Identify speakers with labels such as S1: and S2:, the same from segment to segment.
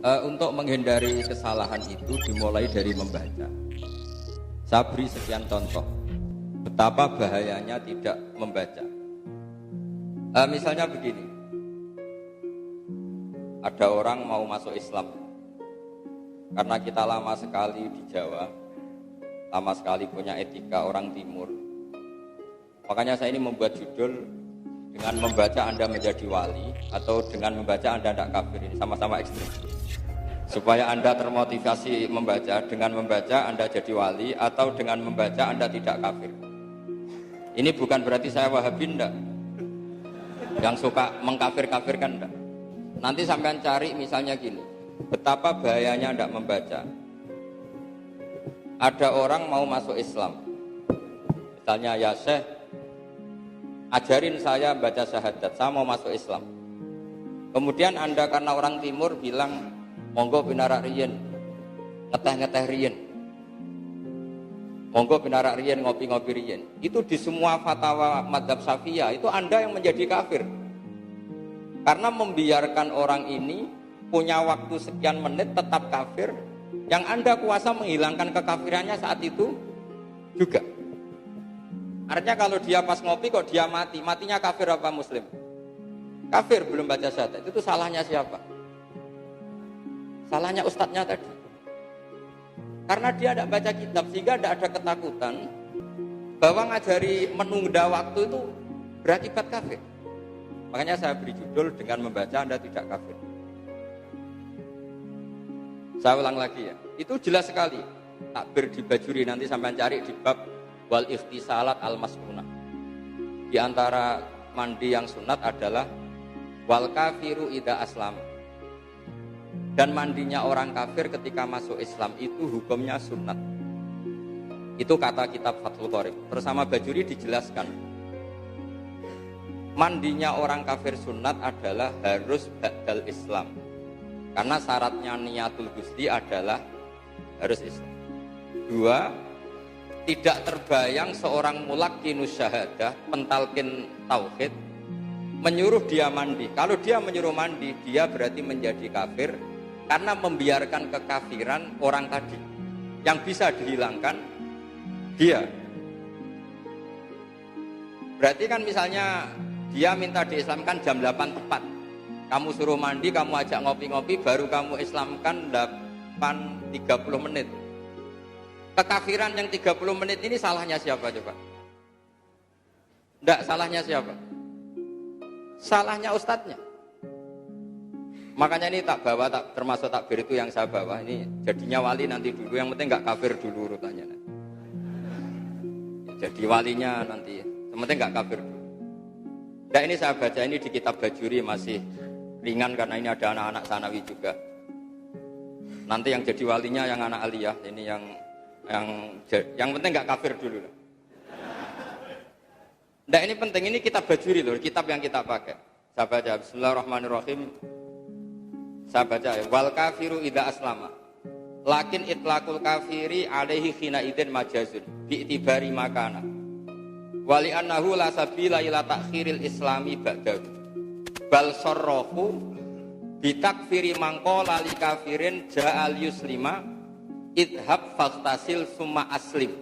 S1: Untuk menghindari kesalahan itu dimulai dari membaca. Saya beri sekian contoh betapa bahayanya tidak membaca. Misalnya begini, ada orang mau masuk Islam. Karena kita lama sekali di Jawa, lama sekali punya etika orang Timur. Makanya saya ini membuat judul dengan membaca Anda menjadi wali atau dengan membaca Anda tidak kafir. Ini sama-sama ekstrim. Supaya Anda termotivasi membaca, dengan membaca Anda jadi wali atau dengan membaca Anda tidak kafir. Ini bukan berarti saya Wahabi enggak, yang suka mengkafir-kafirkan enggak. Nanti sampean cari misalnya gini, betapa bahayanya enggak membaca. Ada orang mau masuk Islam, misalnya ya Syekh, ajarin saya baca syahadat, saya mau masuk Islam. Kemudian Anda karena orang Timur bilang, monggo pinarak riyen, ngeteh-ngeteh riyen. Monggo pinarak riyen, ngopi-ngopi riyen. Itu di semua fatwa madzhab Syafi'iyah itu Anda yang menjadi kafir. Karena membiarkan orang ini punya waktu sekian menit tetap kafir, yang Anda kuasa menghilangkan kekafirannya saat itu juga. Artinya kalau dia pas ngopi kok dia mati, matinya kafir apa muslim? Kafir, belum baca syahadat. Itu salahnya siapa? Salahnya ustadznya tadi. Karena dia tidak baca kitab, sehingga tidak ada ketakutan bahwa ngajari menunda waktu itu berakibat kafir. Makanya saya beri judul dengan membaca Anda tidak kafir. Saya ulang lagi ya, itu jelas sekali. Takbir di Bajuri, nanti sampai cari di bab wal ikhtisalat al maskunah. Di antara mandi yang sunat adalah wal kafiru ida aslam. Dan mandinya orang kafir ketika masuk Islam itu hukumnya sunat. Itu kata kitab Fathul Qorib. Bersama Bajuri dijelaskan, mandinya orang kafir sunat adalah harus ba'dal Islam. Karena syaratnya niatul gusti adalah harus Islam. 2, tidak terbayang seorang mulaqinus syahadah, pentalkin tauhid, menyuruh dia mandi. Kalau dia menyuruh mandi, dia berarti menjadi kafir. Karena membiarkan kekafiran orang tadi yang bisa dihilangkan dia. Berarti kan misalnya dia minta diislamkan jam 8 tepat. Kamu suruh mandi, kamu ajak ngopi-ngopi, baru kamu islamkan 8.30 menit. Kekafiran yang 30 menit ini salahnya siapa coba? Enggak, salahnya siapa? Salahnya ustadznya. Makanya ini tak bawa, termasuk takbir itu yang saya bawa. Ini jadinya wali nanti dulu, yang penting nggak kafir dulu urutannya. Jadi walinya nanti, yang penting nggak kafir dulu. Nah ini saya baca ini di kitab Bajuri, masih ringan karena ini ada anak-anak sanawi juga. Nanti yang jadi walinya yang anak aliyah, ini yang penting nggak kafir dulu. Nah ini penting, ini kitab Bajuri loh, kitab yang kita pakai. Saya baca Bismillahirrahmanirrahim. Saya baca ya, wal kafiru idza aslama lakin itlaqul kafiri alaihi khina idin majazun bi itibari makana wali annahu la sabila ila takhiril islami ba'dahu bal sarrahu bi takfiri mangqala li kafirin ja'al yuslima idhab fastasil summa aslim.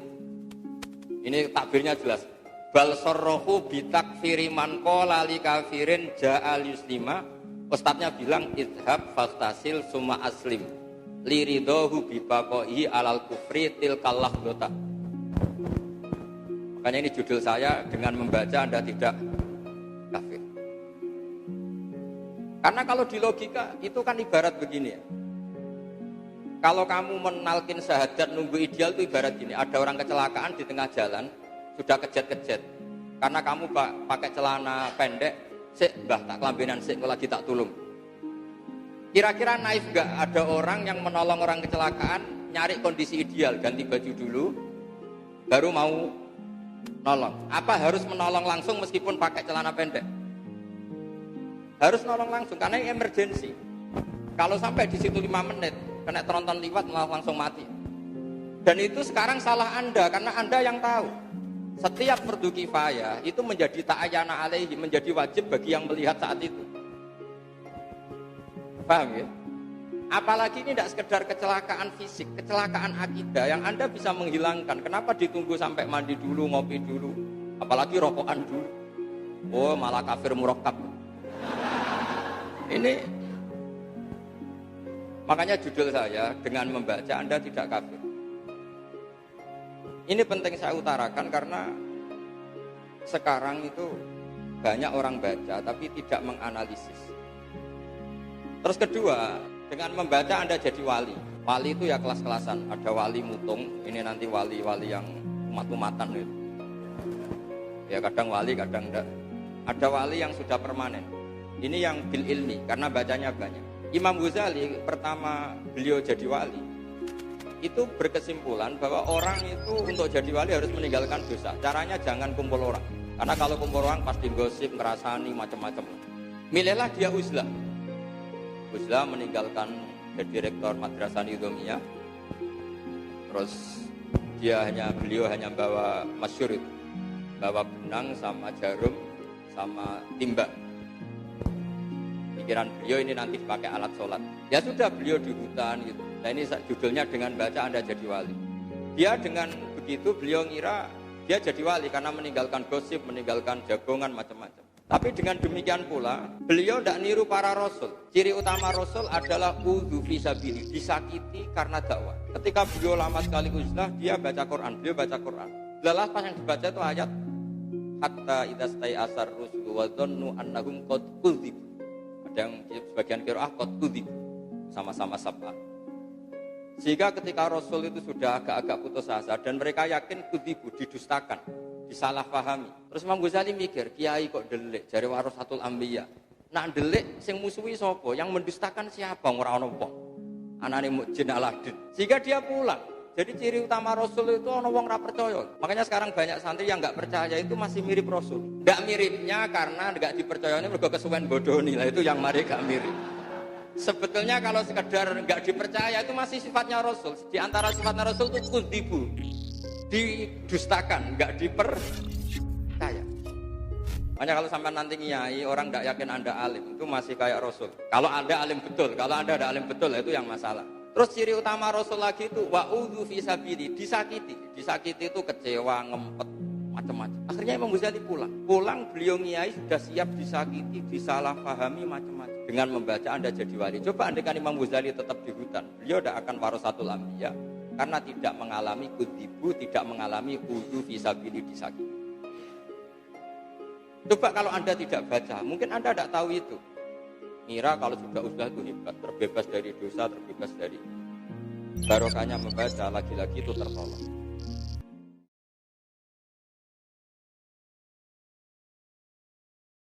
S1: Ini takbirnya jelas, bal sarrahu bi takfiri mangqala li kafirin ja'al yuslima. Ustadznya bilang idhab fastasil summa aslim liridohu bibaqohi alal kufri tilkallah dota. Makanya ini judul saya, dengan membaca Anda tidak kafir. Karena kalau di logika itu kan ibarat begini ya. Kalau kamu menalkin syahadat nunggu ideal itu ibarat gini, ada orang kecelakaan di tengah jalan, sudah kejet-kejet. Karena kamu pakai celana pendek, sik mbah tak kelambenan sik lagi tak tulung. Kira-kira naif gak ada orang yang menolong orang kecelakaan nyari kondisi ideal, ganti baju dulu baru mau nolong? Apa harus menolong langsung meskipun pakai celana pendek? Harus nolong langsung karena ini emergensi. Kalau sampai di situ 5 menit kena tronton liwat malah langsung mati. Dan itu sekarang salah Anda karena Anda yang tahu. Setiap fardu kifayah itu menjadi ta'ayyana alaihi, menjadi wajib bagi yang melihat saat itu. Paham ya? Apalagi ini tidak sekedar kecelakaan fisik, kecelakaan akidah yang Anda bisa menghilangkan. Kenapa ditunggu sampai mandi dulu, ngopi dulu, apalagi rokokan dulu? Oh, malah kafir murakkab. Ini makanya judul saya, dengan membaca Anda tidak kafir. Ini penting saya utarakan karena sekarang itu banyak orang baca tapi tidak menganalisis. Terus kedua, dengan membaca Anda jadi wali. Wali itu ya kelas-kelasan. Ada wali mutung, ini nanti wali-wali yang umat-umatan itu. Ya kadang wali, kadang enggak. Ada wali yang sudah permanen. Ini yang bil ilmi, karena bacanya banyak. Imam Ghazali pertama beliau jadi wali, itu berkesimpulan bahwa orang itu untuk jadi wali harus meninggalkan dosa. Caranya jangan kumpul orang. Karena kalau kumpul orang pasti gosip, ngerasani, macam-macam. Milihlah dia uzlah. Uzlah meninggalkan jadi direktur Madrasah Nizamiyah. Terus beliau hanya bawa masyhur itu, bawa benang sama jarum sama timba. Pikiran beliau ini nanti dipakai alat sholat. Ya sudah, beliau di hutan gitu. Nah ini judulnya dengan baca Anda jadi wali. Dia dengan begitu beliau ngira dia jadi wali karena meninggalkan gosip, meninggalkan jagongan macam-macam. Tapi dengan demikian pula, beliau tidak niru para rasul. Ciri utama rasul adalah udhu fisabilillah, disakiti karena dakwah. Ketika beliau lama sekali uzlah, dia baca Quran, beliau baca Quran. Lelah pas yang dibaca itu ayat hatta idza stai'asar rusulu wa dhannu annahum qad kudzib. Ada yang sebagian qiraah qad kudzib, sama-sama sab'ah. Sehingga ketika rasul itu sudah agak-agak putus asa dan mereka yakin kudzibu, didustakan, disalahpahami. Terus Imam Ghazali mikir, kiai kok delik, jare warasatul anbiya. Nak delik sing musuhi sapa? Yang mendustakan siapa? Ora ono wong. Anane Mukjin Aladin. Sehingga dia pulang. Jadi ciri utama Rasul itu ono wong ora percaya. Makanya sekarang banyak santri yang enggak percaya itu masih mirip Rasul. Enggak miripnya karena enggak dipercayane mergo kesuwen bodoni. Lah itu yang mari gak mirip. Sebetulnya kalau sekedar enggak dipercaya itu masih sifatnya Rasul. Di antara sifatnya Rasul itu kudzibu. Didustakan, enggak dipercaya. Makanya kalau sampai nanti ngiyai orang enggak yakin Anda alim, itu masih kayak Rasul. Kalau Anda alim betul, kalau Anda ada alim betul itu yang masalah. Terus ciri utama Rasul lagi itu wa'udhu fisabili, disakiti. Disakiti itu kecewa, ngempet, macam-macam. Akhirnya Imam Ghazali pulang beliau ngiyai sudah siap disakiti, disalahpahami macam-macam. Dengan membaca Anda jadi wali. Coba andaikan Imam Ghazali tetap di hutan, beliau tidak akan warasatul anbiya karena tidak mengalami kudzibu, tidak mengalami udhu fisabili, disakiti. Coba kalau Anda tidak baca, mungkin Anda tidak tahu itu. Ngira kalau sudah uzlah itu hebat, terbebas dari dosa, terbebas dari barokahnya membaca, lagi-lagi itu tertolong.